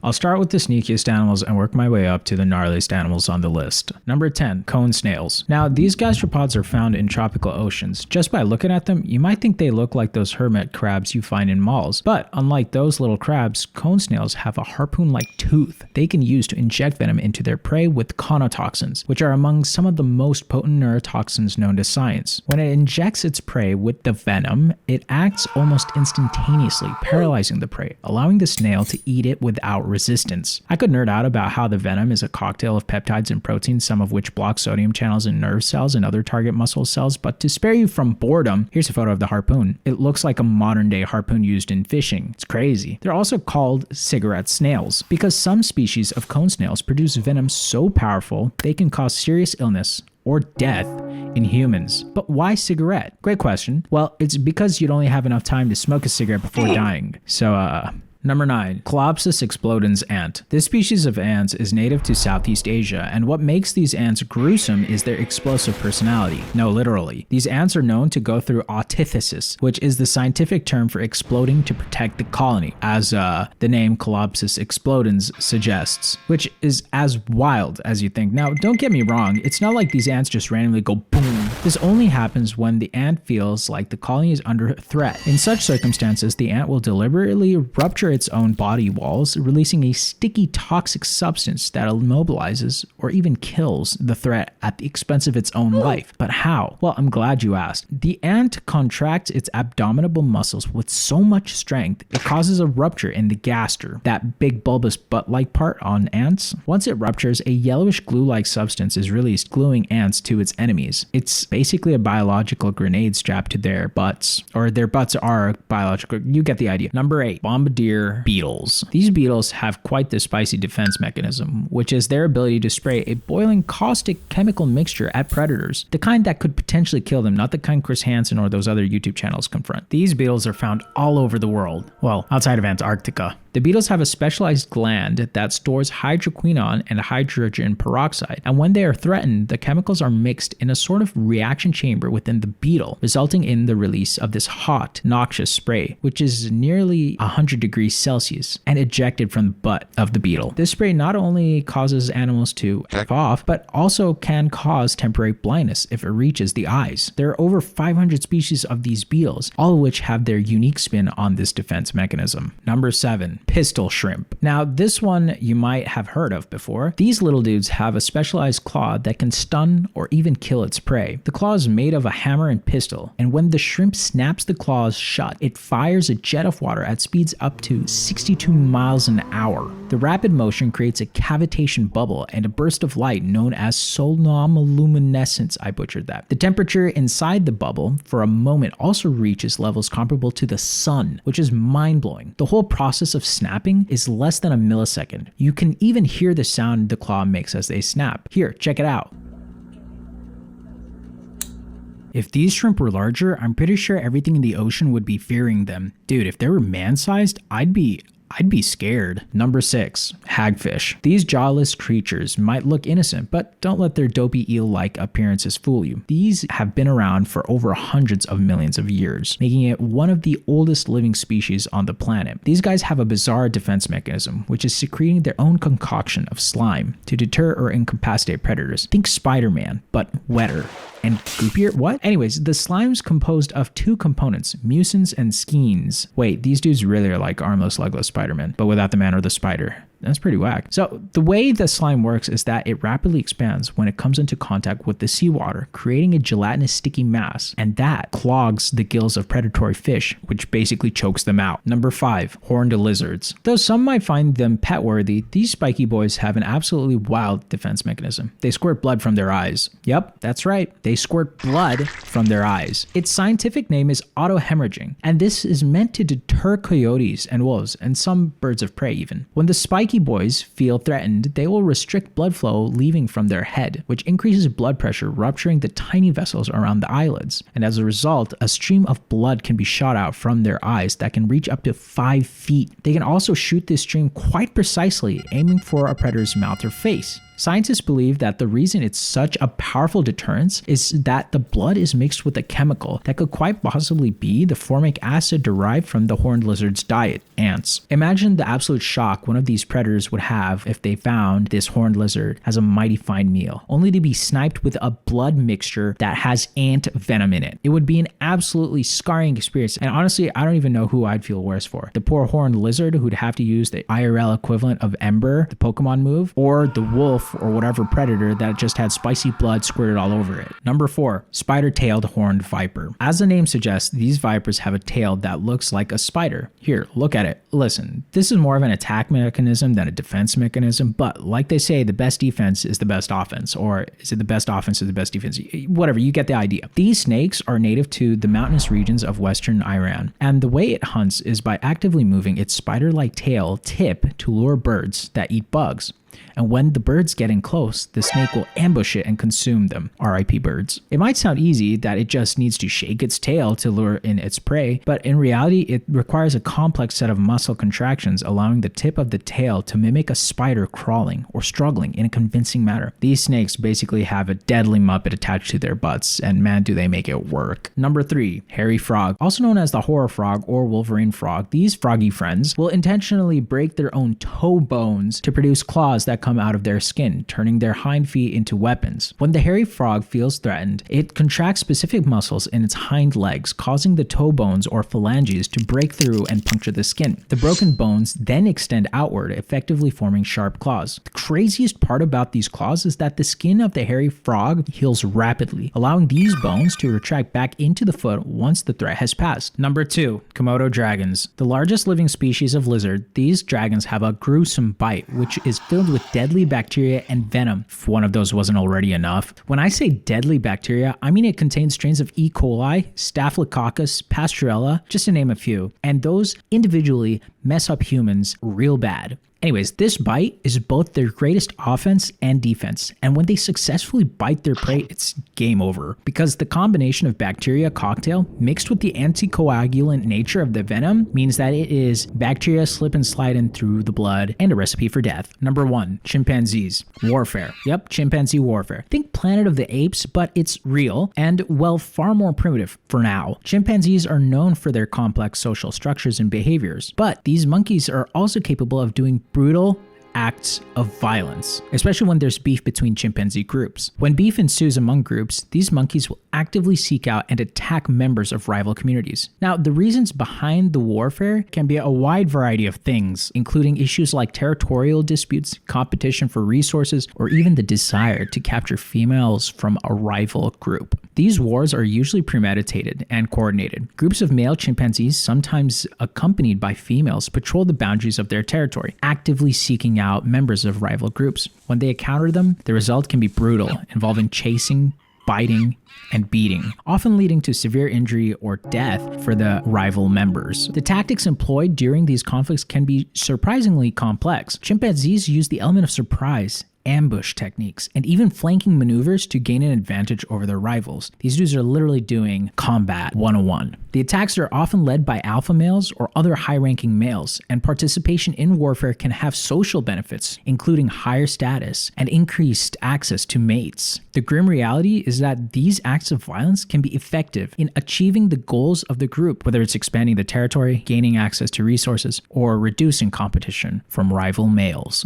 I'll start with the sneakiest animals and work my way up to the gnarliest animals on the list. Number 10, cone snails. Now, these gastropods are found in tropical oceans. Just by looking at them, you might think they look like those hermit crabs you find in malls. But unlike those little crabs, cone snails have a harpoon-like tooth they can use to inject venom into their prey with conotoxins, which are among some of the most potent neurotoxins known to science. When it injects its prey with the venom, it acts almost instantaneously, paralyzing the prey, allowing the snail to eat it without resistance. I could nerd out about how the venom is a cocktail of peptides and proteins, some of which block sodium channels in nerve cells and other target muscle cells, but to spare you from boredom, here's a photo of the harpoon. It looks like a modern day harpoon used in fishing. It's crazy. They're also called cigarette snails because some species of cone snails produce venom so powerful they can cause serious illness or death in humans. But why cigarette? Great question. Well, it's because you'd only have enough time to smoke a cigarette before dying. So, Number 9. Calopsis explodens ant. This species of ants is native to Southeast Asia, and what makes these ants gruesome is their explosive personality. No, literally. These ants are known to go through autothesis, which is the scientific term for exploding to protect the colony, as the name Calopsis explodens suggests, which is as wild as you think. Now, don't get me wrong, it's not like these ants just randomly go boom. This only happens when the ant feels like the colony is under threat. In such circumstances, the ant will deliberately rupture its own body walls, releasing a sticky toxic substance that immobilizes or even kills the threat at the expense of its own life. But how? Well, I'm glad you asked. The ant contracts its abdominal muscles with so much strength it causes a rupture in the gaster, that big bulbous butt-like part on ants. Once it ruptures, a yellowish glue-like substance is released, gluing ants to its enemies. It's basically a biological grenade strapped to their butts, or their butts are biological. You get the idea. Number 8, bombardier beetles. These beetles have quite the spicy defense mechanism, which is their ability to spray a boiling caustic chemical mixture at predators, the kind that could potentially kill them, not the kind Chris Hansen or those other YouTube channels confront. These beetles are found all over the world, well, outside of Antarctica. The beetles have a specialized gland that stores hydroquinone and hydrogen peroxide, and when they are threatened, the chemicals are mixed in a sort of reaction chamber within the beetle, resulting in the release of this hot, noxious spray, which is nearly 100 degrees Celsius, and ejected from the butt of the beetle. This spray not only causes animals to F off, but also can cause temporary blindness if it reaches the eyes. There are over 500 species of these beetles, all of which have their unique spin on this defense mechanism. Number 7. Pistol shrimp. Now, this one you might have heard of before. These little dudes have a specialized claw that can stun or even kill its prey. The claw is made of a hammer and pistol, and when the shrimp snaps the claws shut, it fires a jet of water at speeds up to 62 miles an hour. The rapid motion creates a cavitation bubble and a burst of light known as solnoluminescence. I butchered that. The temperature inside the bubble for a moment also reaches levels comparable to the sun, which is mind-blowing. The whole process of snapping is less than a millisecond. You can even hear the sound the claw makes as they snap. Here, check it out. If these shrimp were larger, I'm pretty sure everything in the ocean would be fearing them. Dude, if they were man-sized, I'd be scared. Number 6, hagfish. These jawless creatures might look innocent, but don't let their dopey eel-like appearances fool you. These have been around for over hundreds of millions of years, making it one of the oldest living species on the planet. These guys have a bizarre defense mechanism, which is secreting their own concoction of slime to deter or incapacitate predators. Think Spider-Man, but wetter and goopier. What? Anyways, the slime's composed of 2 components, mucins and skeins. Wait, these dudes really are like armless, legless Spider-Man, but without the man or the spider. That's pretty whack. So the way the slime works is that it rapidly expands when it comes into contact with the seawater, creating a gelatinous sticky mass, and that clogs the gills of predatory fish, which basically chokes them out. Number 5, horned lizards. Though some might find them pet-worthy, these spiky boys have an absolutely wild defense mechanism. They squirt blood from their eyes. Yep, that's right. They squirt blood from their eyes. Its scientific name is autohemorrhaging, and this is meant to deter coyotes and wolves, and some birds of prey even. When the spiky boys feel threatened, they will restrict blood flow leaving from their head, which increases blood pressure, rupturing the tiny vessels around the eyelids. And as a result, a stream of blood can be shot out from their eyes that can reach up to 5 feet. They can also shoot this stream quite precisely, aiming for a predator's mouth or face. Scientists believe that the reason it's such a powerful deterrence is that the blood is mixed with a chemical that could quite possibly be the formic acid derived from the horned lizard's diet, ants. Imagine the absolute shock one of these predators would have if they found this horned lizard as a mighty fine meal, only to be sniped with a blood mixture that has ant venom in it. It would be an absolutely scarring experience, and honestly, I don't even know who I'd feel worse for. The poor horned lizard who'd have to use the IRL equivalent of Ember, the Pokemon move, or the wolf or whatever predator that just had spicy blood squirted all over it. Number 4, spider-tailed horned viper. As the name suggests, these vipers have a tail that looks like a spider. Here, look at it. Listen, this is more of an attack mechanism than a defense mechanism, but like they say, the best defense is the best offense, or is it the best offense is the best defense? Whatever, you get the idea. These snakes are native to the mountainous regions of western Iran, and the way it hunts is by actively moving its spider-like tail tip to lure birds that eat bugs. And when the birds get in close, the snake will ambush it and consume them. RIP birds. It might sound easy that it just needs to shake its tail to lure in its prey, but in reality, it requires a complex set of muscle contractions, allowing the tip of the tail to mimic a spider crawling or struggling in a convincing manner. These snakes basically have a deadly muppet attached to their butts, and man, do they make it work. Number 3, hairy frog. Also known as the horror frog or Wolverine frog, these froggy friends will intentionally break their own toe bones to produce claws that come out of their skin, turning their hind feet into weapons. When the hairy frog feels threatened, it contracts specific muscles in its hind legs, causing the toe bones or phalanges to break through and puncture the skin. The broken bones then extend outward, effectively forming sharp claws. The craziest part about these claws is that the skin of the hairy frog heals rapidly, allowing these bones to retract back into the foot once the threat has passed. Number 2, Komodo dragons. The largest living species of lizard, these dragons have a gruesome bite, which is filled with deadly bacteria and venom, if one of those wasn't already enough. When I say deadly bacteria, I mean it contains strains of E. coli, Staphylococcus, Pasteurella, just to name a few, and those individually mess up humans real bad. Anyways, this bite is both their greatest offense and defense, and when they successfully bite their prey, it's game over. Because the combination of bacteria cocktail mixed with the anticoagulant nature of the venom means that it is bacteria slip and sliding through the blood and a recipe for death. Number 1, chimpanzees. Warfare. Yep, chimpanzee warfare. Think Planet of the Apes, but it's real and, well, far more primitive for now. Chimpanzees are known for their complex social structures and behaviors, but these monkeys are also capable of doing brutal acts of violence, especially when there's beef between chimpanzee groups. When beef ensues among groups, these monkeys will actively seek out and attack members of rival communities. Now, the reasons behind the warfare can be a wide variety of things, including issues like territorial disputes, competition for resources, or even the desire to capture females from a rival group. These wars are usually premeditated and coordinated. Groups of male chimpanzees, sometimes accompanied by females, patrol the boundaries of their territory, actively seeking out members of rival groups. When they encounter them, the result can be brutal, involving chasing, biting, and beating, often leading to severe injury or death for the rival members. The tactics employed during these conflicts can be surprisingly complex. Chimpanzees use the element of surprise, ambush techniques, and even flanking maneuvers to gain an advantage over their rivals. These dudes are literally doing combat 101. The attacks are often led by alpha males or other high-ranking males, and participation in warfare can have social benefits, including higher status and increased access to mates. The grim reality is that these acts of violence can be effective in achieving the goals of the group, whether it's expanding the territory, gaining access to resources, or reducing competition from rival males.